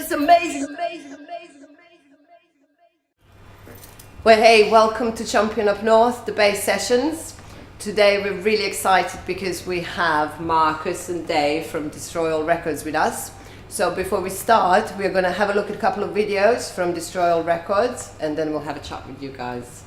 It's amazing. Well, hey, welcome to Champion Up North, the bass sessions. Today we're really excited because we have Marcus and Dave from DstryRcrds with us. So before we start, we're going to have a look at a couple of videos from DstryRcrds and then we'll have a chat with you guys.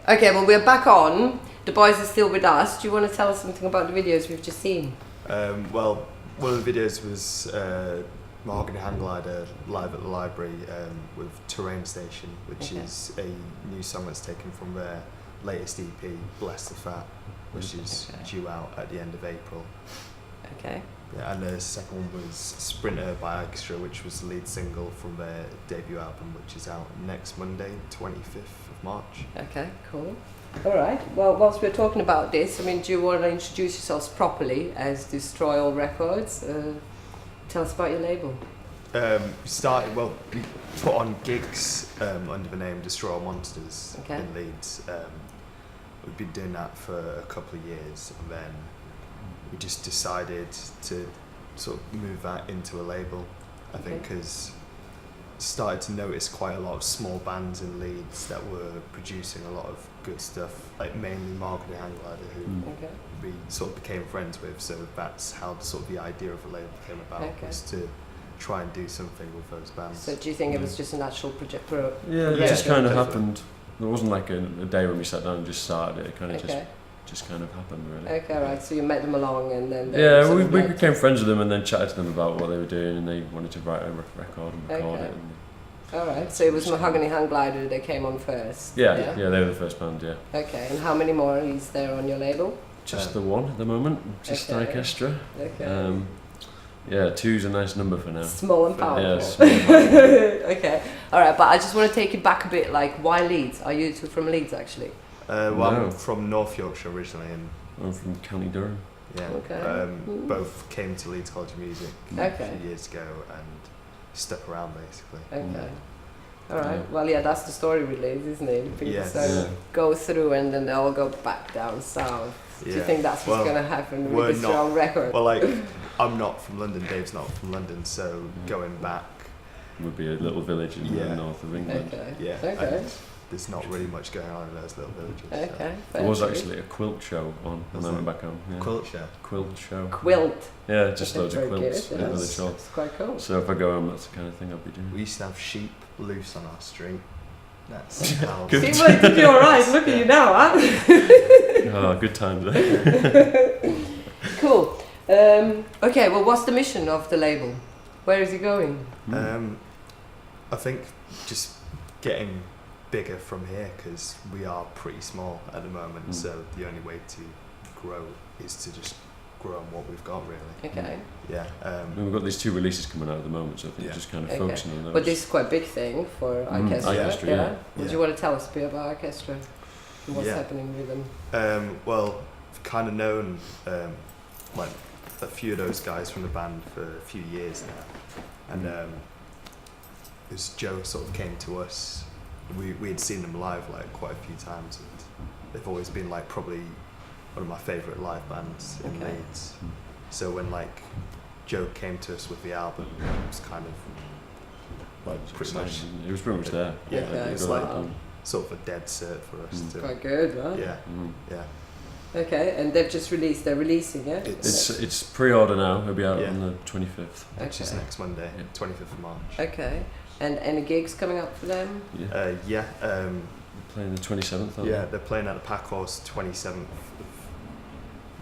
Okay, well we're back on. The boys are still with us. Do you want to tell us something about the videos we've just seen? Well, one of the videos was Mahogany Hang Glider live at the library with Terrain Station, which is a new song that's taken from their latest EP, Bless the Fat, which is due out at the end of April. Okay. Yeah, and the second one was Sprinter by Orchestra, which was the lead single from their debut album, which is out next Monday, 25th of March. Okay, cool. All right. Well, whilst we're talking about this, I mean, do you want to introduce yourselves properly as DstryRcrds? Tell us about your label. We put on gigs under the name Destroy Monsters in Leeds. We've been doing that for a couple of years, and then we just decided to sort of move that into a label. I think because started to notice quite a lot of small bands in Leeds that were producing a lot of good stuff, like mainly Mahogany Hang Glider, who we sort of became friends with. So that's how the idea of a label came about, was to try and do something with those bands. So do you think it was just a natural project? It just kind of happened. There wasn't like a day when we sat down and just started it. It kind of just kind of happened, really. Okay, right. So you met them along and then... we became friends with them and then chatted to them about what they were doing, and they wanted to write a record and record it. And all right. So it was Mahogany Hang Glider that came on first? Yeah, they were the first band, yeah. Okay, and how many more is there on your label? Just the one at the moment, just DstryRcrds. Okay. Two's a nice number for now. Small and powerful. Yeah, small and powerful. Okay. All right, but I just want to take it back a bit. Like, why Leeds? Are you two from Leeds, actually? I'm from North Yorkshire originally, and I'm from County Durham. Yeah. Okay. Both came to Leeds College of Music a few years ago and stuck around basically. Okay. All right. Well, that's the story with Leeds, isn't it? People go through and then they all go back down south. Do you think that's what's going to happen with this strong record? Well, like, I'm not from London, Dave's not from London, so going back would be a little village in the north of England. Okay. There's not really much going on in those little villages. Okay. So. There was actually a quilt show on when I went back home. Yeah. Quilt show? Quilt show. Quilt? Yeah, just loads of quilts in the village hall. It's quite cool. So if I go home, that's the kind of thing I'll be doing. We used to have sheep loose on our street. That's how... See, well, did you alright? Look at you now, huh? Good times, eh? Cool. Okay, well, what's the mission of the label? Where is it going? I think just getting bigger from here, because we are pretty small at the moment, so the only way to grow is to just grow on what we've got, really. Okay. Yeah. We've got these two releases coming out at the moment, so I think just kind of focusing on those. But this is quite a big thing for Orchestra. Yeah. Would you want to tell us a bit about Orchestra? What's happening with them? Well, I've kind of known like a few of those guys from the band for a few years now, and as Joe sort of came to us, we had seen them live like quite a few times, and they've always been like probably one of my favourite live bands in Leeds. So when like Joe came to us with the album, it was kind of pretty much. It was pretty much there. Yeah, Okay, it was like sort of a dead cert for us. To, quite good, huh? Yeah, yeah. Okay, and they've just released. They're releasing it. It's pre-order now. It'll be out on the 25th. Which is next Monday, 25th of March. Okay, and any gigs coming up for them? Yeah. Playing the 27th. Yeah, they're playing at the Packhorse 27th of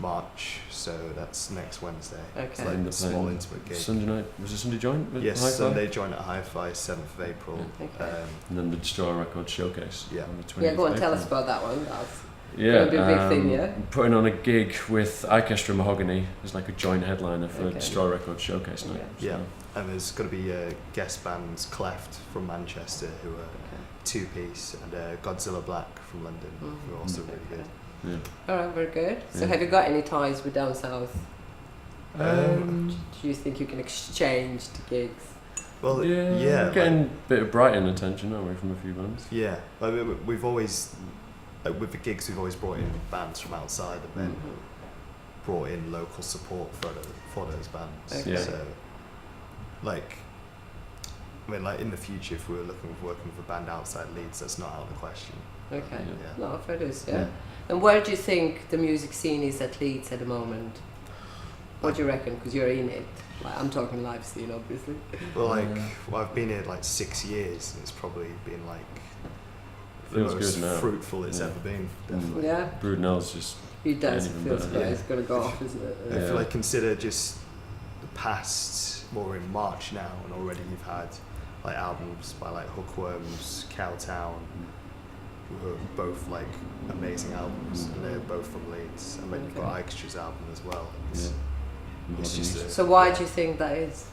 March, so that's next Wednesday. Okay. It's like a small intimate gig. Sunday night, was it Sunday joint? With Yes, Hi-Fi? Sunday joint at Hi-Fi, 7th of April. Yeah. Okay. And then the DstryRcrds showcase. Yeah. On the 20th Yeah, go on, of tell April. us about that one. That's Yeah, gonna be a big thing, yeah? putting on a gig with Orchestra Mahogany as like a joint headliner for DstryRcrds showcase night. Yeah, and there's going to be guest bands Cleft from Manchester, who are two-piece, and Godzilla Black from London, who are also really good. Yeah. all right, very good. So, have you got any ties with down south? Do you think you can exchange the gigs? Well, yeah, we're getting a bit of Brighton attention, aren't we, from a few bands? Yeah, I mean, we've always, with the gigs, we've always brought in bands from outside and then brought in local support for those bands. Okay. Yeah. So, like, I mean, like in the future, if we were working with a band outside Leeds, that's not out of the question. Okay. Yeah. No, fair dues, yeah. And where do you think the music scene is at Leeds at the moment? What do you reckon? Because you're in it. Like, I'm talking live scene, obviously. Well, I've been here like 6 years, and it's probably been like the Feels most good now. fruitful it's ever been. Definitely. Yeah. Brudnell's just. He does. It Anything feels better, great. yeah. It's going to go off, isn't it? If you like consider just the past, we're in March now, and already you've had like albums by like Hookworms, Cowtown, who are both like amazing albums, and they're both from Leeds. And then you've got Orchestra's album as well. It's just So why do you think that is?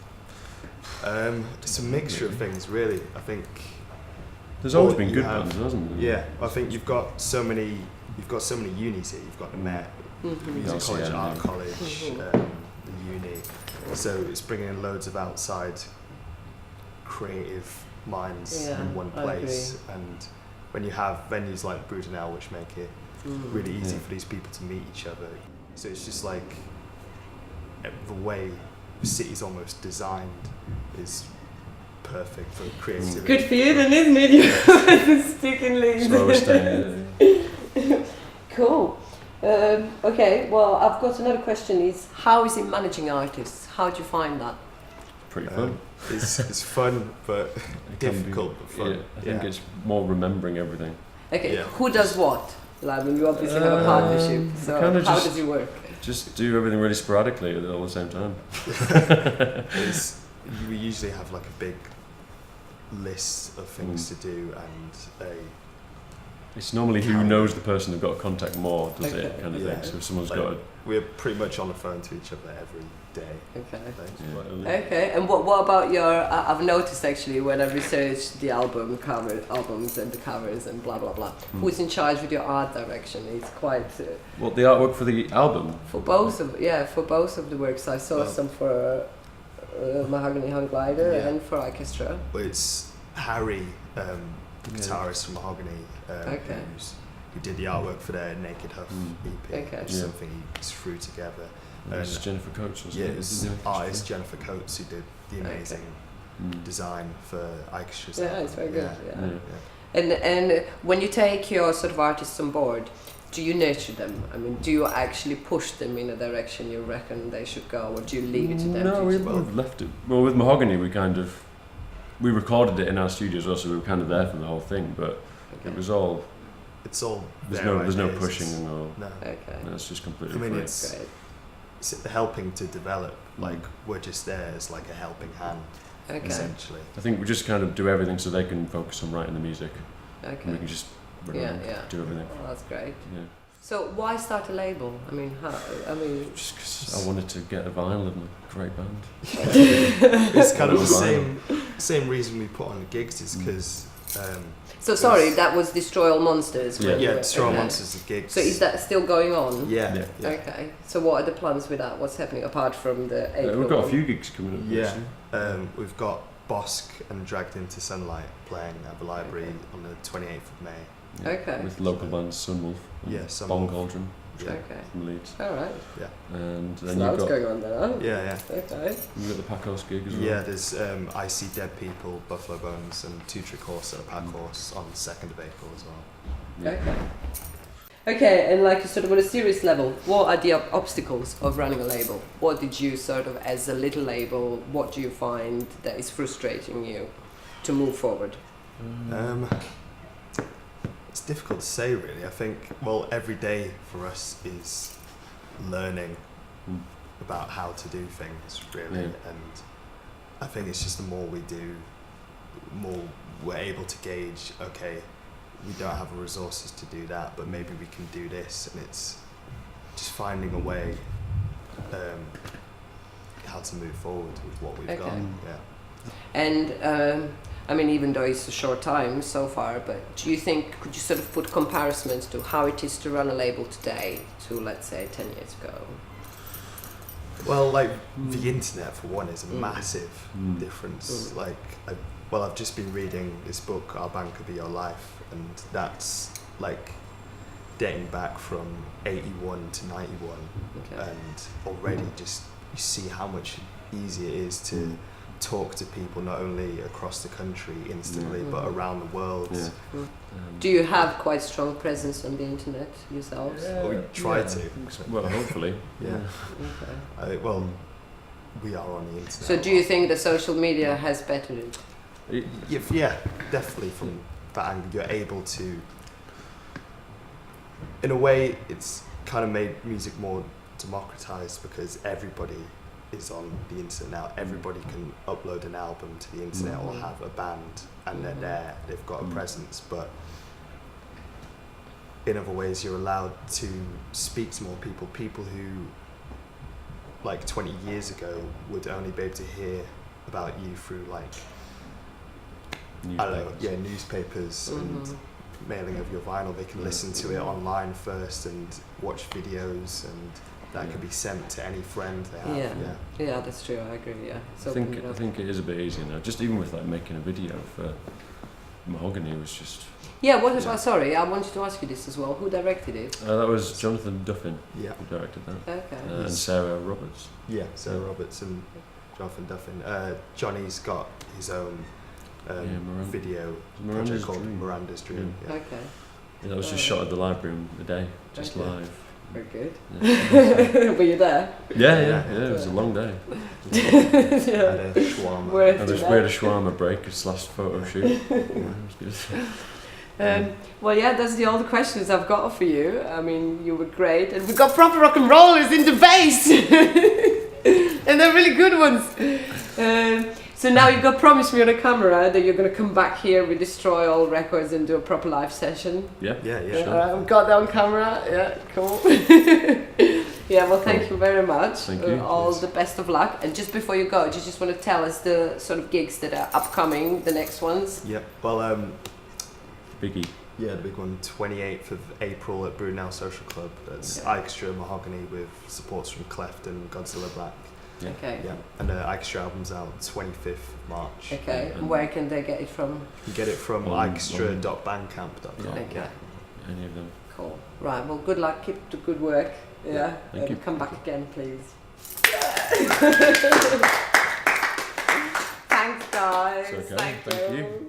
it's a mixture of things, really. I think There's always been good bands, hasn't there? Yeah, I think you've got so many unis here. You've got the Met, Music College, Art College, the uni. So it's bringing in loads of outside creative minds in one place. And when you have venues like Brudennell, which make it really easy for these people to meet each other, so it's just like the way the city's almost designed is perfect for creativity. Good for you then, isn't it? You're sticking Leeds. So we're staying. Cool. Okay, well, I've got another question. Is how is it managing artists? How do you find that? Pretty fun. It's fun, but difficult, but fun. Yeah, I think it's more remembering everything. Okay, who does what? Like, I mean, you obviously have a partnership, so how does it work? Just do everything really sporadically at all the same time. We usually have like a big list of things to do, and it's normally who knows the person who've got to contact more does it kind of thing. So if someone's got to... We're pretty much on the phone to each other every day. Okay. Okay, and what about your... I've noticed actually when I've researched the albums and the covers and blah blah blah. Who's in charge with your art direction? It's quite... What, the artwork for the album? For both of the works. I saw some for Mahogany Hung Glider and for Orchestra. Well, it's Harry, the guitarist from Mahogany, who did the artwork for their Naked Huff EP, which is something he threw together. And it's Jennifer Coates, wasn't it? Yeah, it's artist Jennifer Coates who did the amazing design for Orchestra's album. It's very good. And when you take your sort of artists on board, do you nurture them? I mean, do you actually push them in a direction you reckon they should go, or do you leave it to them? No, we've left it. Well, with Mahogany, we recorded it in our studio as well, so we were kind of there for the whole thing. But it was all. It's all. There's no pushing or. No. Okay. No, it's just completely. I mean, free. it's helping to develop. Like we're just there as like a helping hand, essentially. I think we just kind of do everything so they can focus on writing the music. Okay. And we can just do everything. Oh, that's great. Yeah. So why start a label? I mean, just because I wanted to get a vinyl of a great band. It's kind of the same reason we put on the gigs is because. So sorry, that was Destroy All Monsters. Destroy All Monsters the gigs. So is that still going on? Yeah. Okay. So what are the plans with that? What's happening apart from the April? We've got a few gigs coming up. Yeah. We've got Bosk and Dragged Into Sunlight playing at the library on the 28th of May. Okay. With local bands Sunwolf. Sunwolf. Bong Cauldron. Yeah. Okay. from Leeds. All right. Yeah. And So then now you've what's got, going on there? Huh? Yeah. Okay. you've got the pack horse gig as well. Yeah, there's I See Dead People, Buffalo Bones, and Two Trick Horse at a pack horse on 2nd of April as well. Yeah. Okay. Okay, and like sort of on a serious level, what are the obstacles of running a label? What did you sort of, as a little label, what do you find that is frustrating you to move forward? It's difficult to say, really. I think, well, every day for us is learning about how to do things, really. Yeah. And I think it's just the more we do, the more we're able to gauge, okay, we don't have the resources to do that, but maybe we can do this. And it's just finding a way how to move forward with what we've got. Yeah. And I mean, even though it's a short time so far, but do you think, could you sort of put comparisons to how it is to run a label today to, let's say, 10 years ago? Well, like the internet for one is a massive difference. Like, I've just been reading this book, Our Band Could Be Your Life, and that's like dating back from 81 to 91, and already just you see how much easier it is to talk to people not only across the country instantly but around the world. Yeah. Do you have quite strong presence on the internet yourselves? Well, we try to. Well, hopefully. Yeah. Okay. Well, we are on the internet. So do you think that social media has bettered it? Yeah, definitely from that angle. You're able to, in a way, it's kind of made music more democratized because everybody is on the internet now. Everybody can upload an album to the internet or have a band and they're there, they've got a presence, but in other ways you're allowed to speak to more people who like 20 years ago would only be able to hear about you through like newspapers and mailing of your vinyl. They can listen to it online first and watch videos, and that can be sent to any friend they have. Yeah, that's true. I agree. Yeah, I think it is a bit easier now. Just even with like making a video for Mahogany was just. Yeah. What about? Sorry, I wanted to ask you this as well. Who directed it? That was Jonathan Duffin. Yeah, who directed that. Okay. And Sarah Roberts. Yeah, Sarah Roberts and Jonathan Duffin. Johnny's got his own video project called Miranda's Dream. Okay. Yeah, that was just shot at the library the day, just live. Very good. Yeah. Were you there? Yeah. It was a long day. And shawarma. We had a shawarma break. It's last photo shoot. It was good. Well, yeah, that's the all the questions I've got for you. I mean, you were great, and we got proper rock and rollers in the bass, and they're really good ones. So now you've got to promise me on a camera that you're going to come back here with Destroy All Records and do a proper live session. Yeah. Sure. All right, I've got that on camera. Yeah, cool. Yeah, well, thank you very much. Thank you. All the best of luck. And just before you go, do you just want to tell us the sort of gigs that are upcoming, the next ones? Yeah. Well, Biggie. Yeah, the big one, 28th of April at Brunel Social Club. That's Extra Mahogany with supports from Cleft and Godzilla Black. Yeah. Okay. Yeah, and Extra album's out 25th of March. Okay, and where can they get it from? You can get it from extra.bandcamp.com. Yeah. Okay. Any of them. Cool. Right, well, good luck, keep the good work. Yeah, Thank you. Come back again, please. Thanks, guys. It's okay. Thank you.